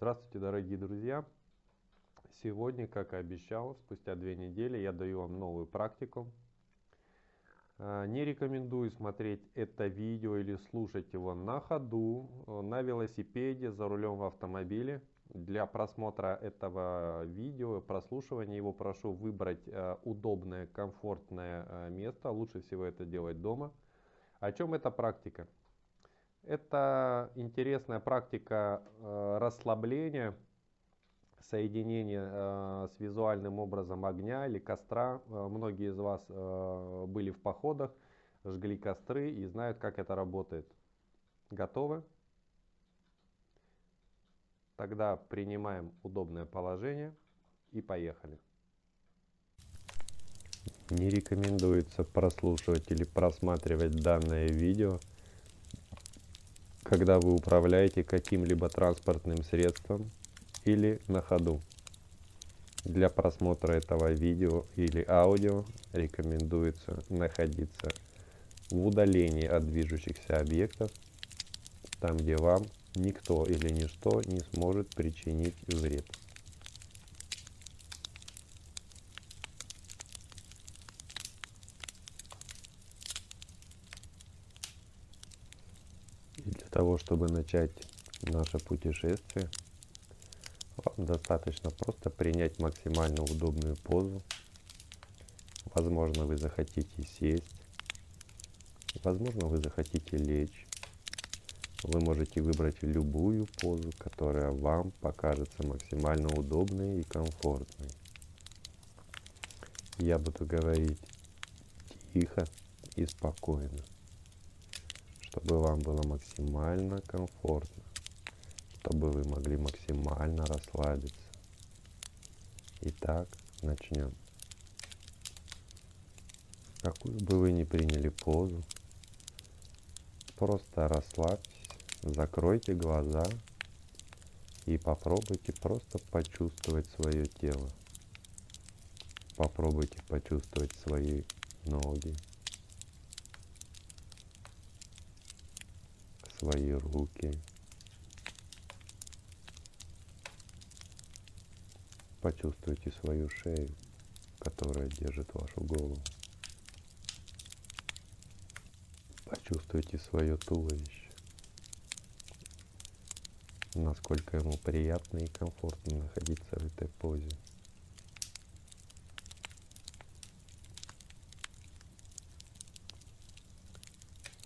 Здравствуйте, дорогие друзья! Сегодня, как и обещал, спустя 2 недели я даю вам новую практику. Не рекомендую смотреть это видео или слушать его на ходу, на велосипеде, за рулем в автомобиле. Для просмотра этого видео, прослушивания его прошу выбрать удобное, комфортное место. Лучше всего это делать дома. О чем эта практика? Это интересная практика расслабления, соединения с визуальным образом огня или костра. Многие из вас были в походах, жгли костры и знают, как это работает. Готовы? Тогда принимаем удобное положение и поехали. Не рекомендуется прослушивать или просматривать данное видео, когда вы управляете каким-либо транспортным средством или на ходу. Для просмотра этого видео или аудио рекомендуется находиться в удалении от движущихся объектов, там где вам никто или ничто не сможет причинить вред. И для того, чтобы начать наше путешествие, вам достаточно просто принять максимально удобную позу. Возможно, вы захотите сесть, возможно, вы захотите лечь. Вы можете выбрать любую позу, которая вам покажется максимально удобной и комфортной. Я буду говорить тихо и спокойно, чтобы вам было максимально комфортно, чтобы вы могли максимально расслабиться. Итак, начнем. Какую бы вы ни приняли позу, просто расслабьтесь, закройте глаза и попробуйте просто почувствовать свое тело. Попробуйте почувствовать свои ноги, свои руки. Почувствуйте свою шею, которая держит вашу голову. Почувствуйте свое туловище, насколько ему приятно и комфортно находиться в этой позе.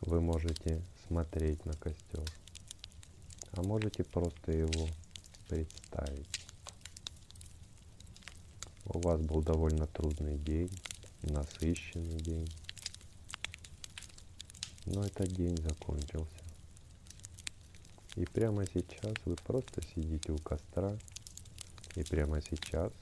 Вы можете смотреть на костер, а можете просто его представить. У вас был довольно трудный день, насыщенный день, но этот день закончился. И прямо сейчас вы просто сидите у костра, и прямо сейчас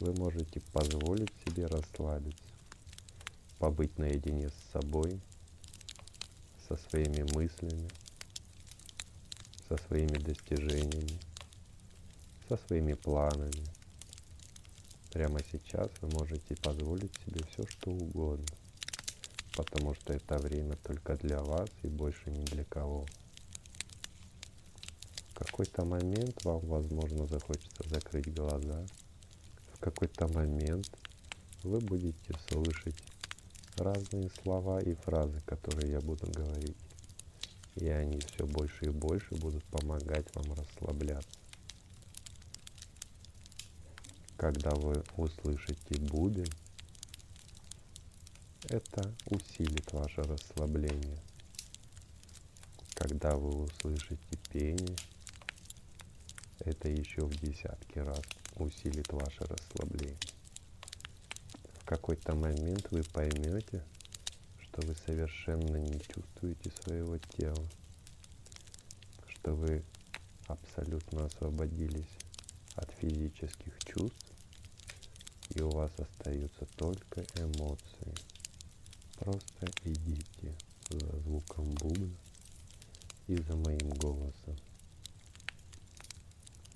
вы можете позволить себе расслабиться, побыть наедине с собой, со своими мыслями, со своими достижениями, со своими планами. Прямо сейчас вы можете позволить себе все, что угодно, потому что это время только для вас и больше ни для кого. В какой-то момент вам, возможно, захочется закрыть глаза. В какой-то момент вы будете слышать разные слова и фразы, которые я буду говорить. И они все больше и больше будут помогать вам расслабляться. Когда вы услышите бубен, это усилит ваше расслабление. Когда вы услышите пение, это еще в десятки раз усилит ваше расслабление. В какой-то момент вы поймете, что вы совершенно не чувствуете своего тела, что вы абсолютно освободились от физических чувств, и у вас остаются только эмоции. Просто идите за звуком бубна и за моим голосом.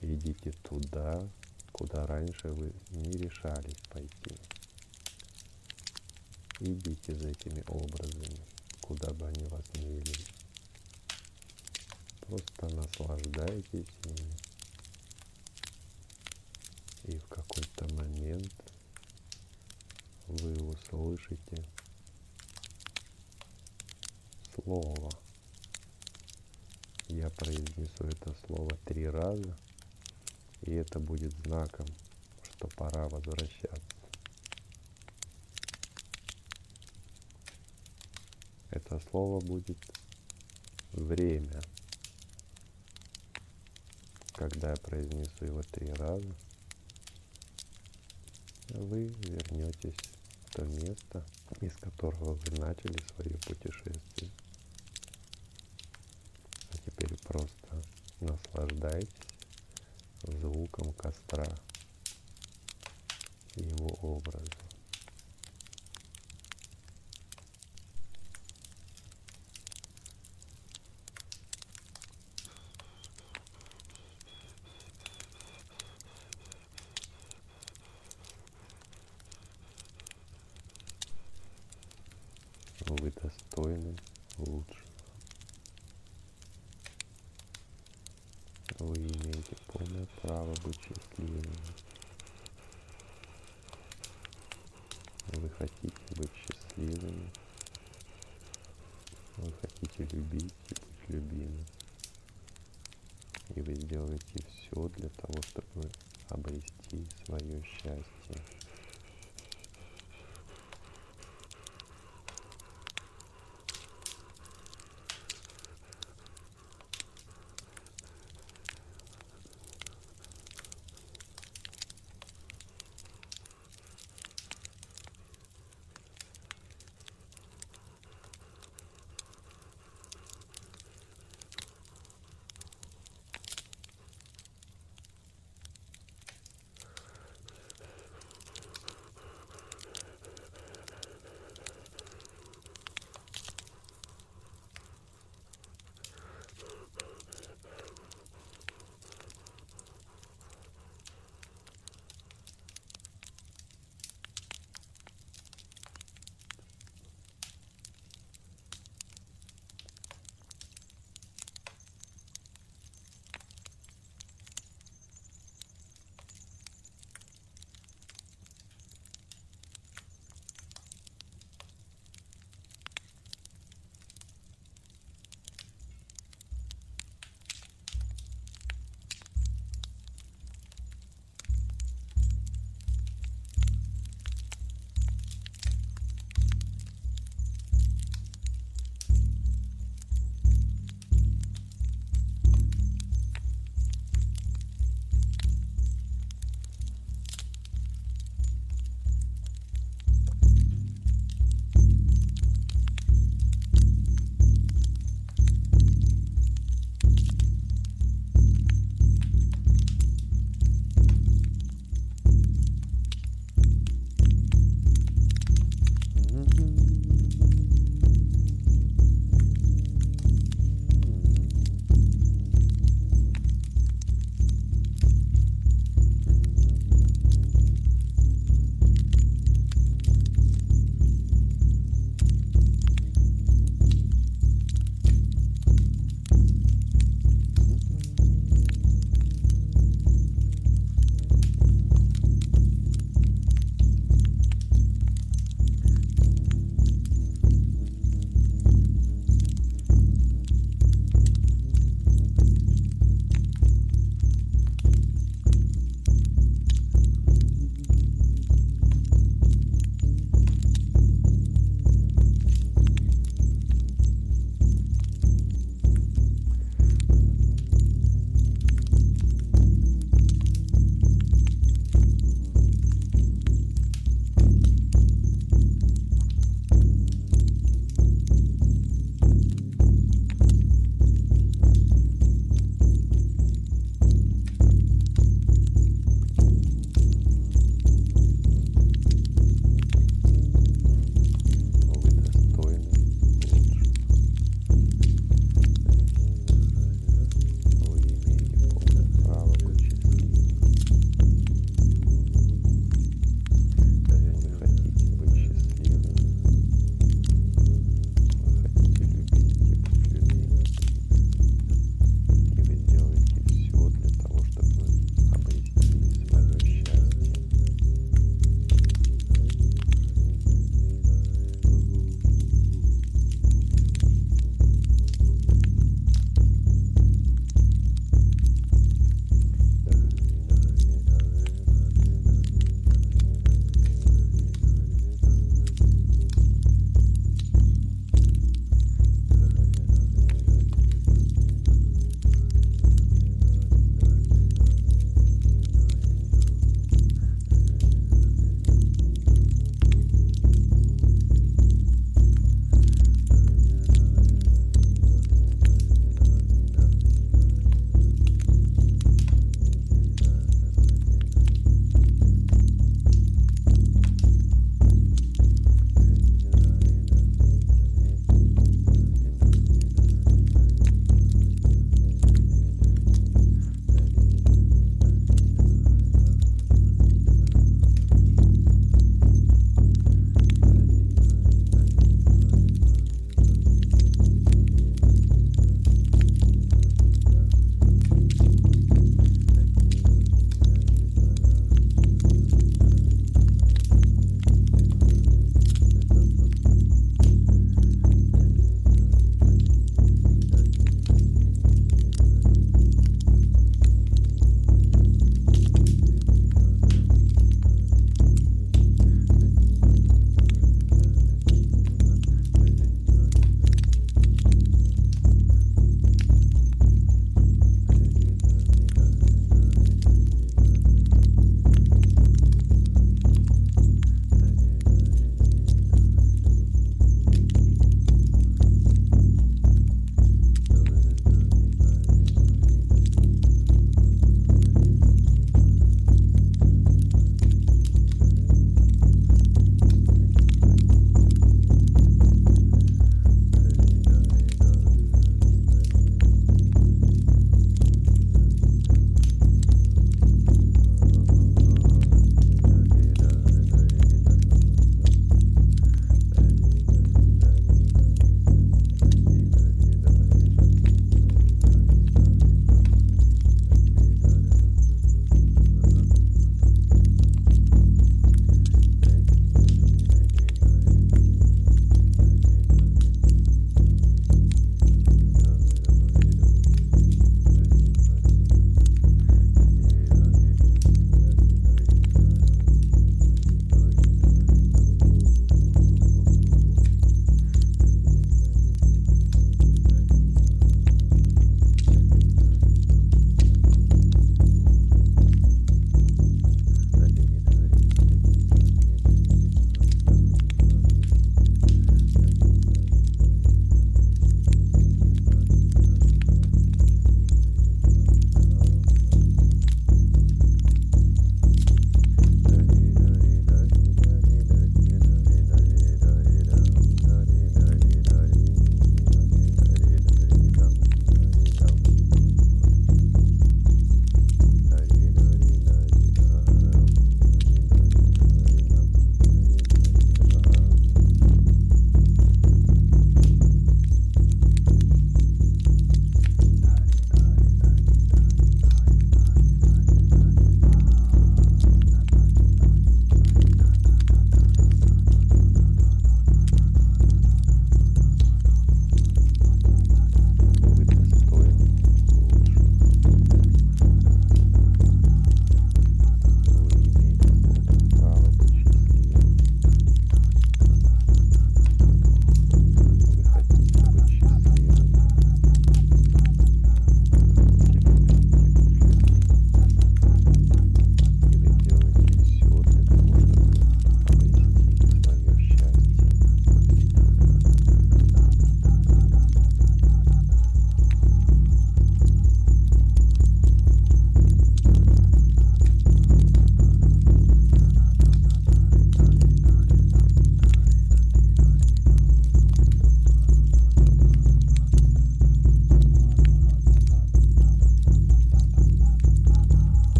Идите туда, куда раньше вы не решались пойти. Идите за этими образами, куда бы они вас ни вели. Просто наслаждайтесь ими услышите слово. Я произнесу это слово 3 раза, и это будет знаком, что пора возвращаться. Это слово будет время. Когда я произнесу его 3 раза, вы вернетесь в то место, из которого вы начали свое путешествие. А теперь просто наслаждайтесь звуком костра и его образом. Вы достойны лучшего. Вы имеете полное право быть счастливыми. Вы хотите быть счастливыми. Вы хотите любить и быть любимым. И вы сделаете все для того, чтобы обрести свое счастье.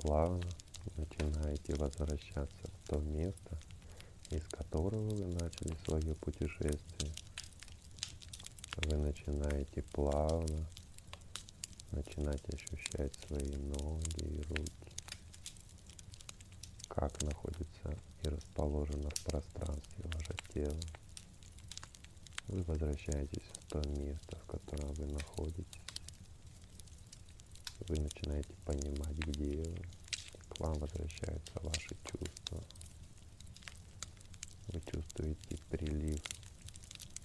плавно начинаете возвращаться в то место, из которого вы начали свое путешествие. Вы начинаете плавно начинать ощущать свои ноги и руки, как находится и расположено в пространстве ваше тело. Вы возвращаетесь в то место, в котором вы находитесь. Вы начинаете понимать, где вы. К вам возвращаются ваши чувства. Вы чувствуете прилив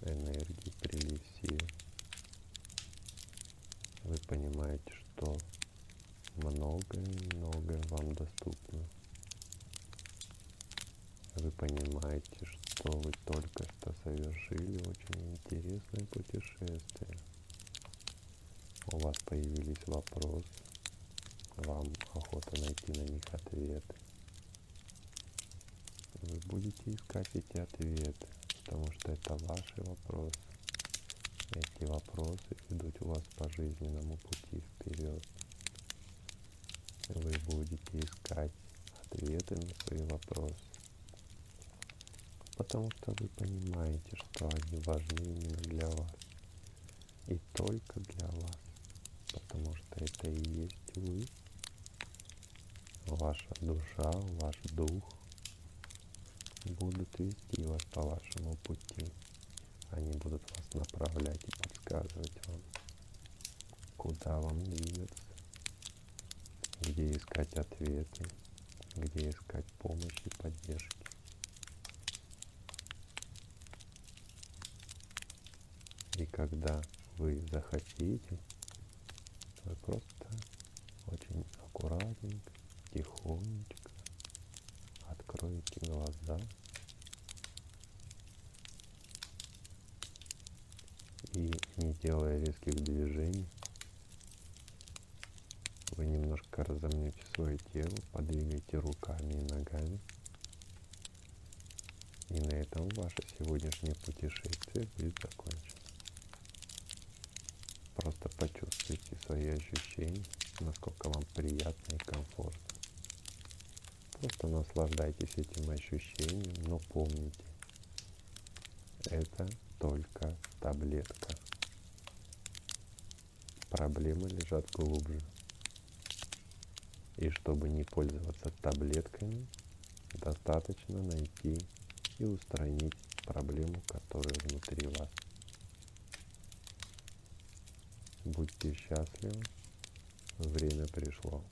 энергии, прилив сил. Вы понимаете, что многое вам доступно. Вы понимаете, что вы только что совершили очень интересное путешествие. У вас появились вопросы, вам охота найти на них ответы. Вы будете искать эти ответы, потому что это ваши вопросы. Эти вопросы ведут вас по жизненному пути вперед. Вы будете искать ответы на свои вопросы, потому что вы понимаете, что они важны именно для вас. И только для вас, потому что это и есть вы. Ваша душа, ваш дух будут вести вас по вашему пути. Они будут вас направлять и подсказывать вам, куда вам двигаться, где искать ответы, где искать помощь и поддержки. И когда вы захотите, вы просто очень аккуратненько, тихонечко откроете глаза и, не делая резких движений, вы немножко разомнете свое тело, подвигаете руками и ногами. И на этом ваше сегодняшнее путешествие будет закончено. Просто почувствуйте свои ощущения, насколько вам приятно и комфортно. Просто наслаждайтесь этим ощущением, но помните, это только таблетка. Проблемы лежат глубже. И чтобы не пользоваться таблетками, достаточно найти и устранить проблему, которая внутри вас. Будьте счастливы, время пришло.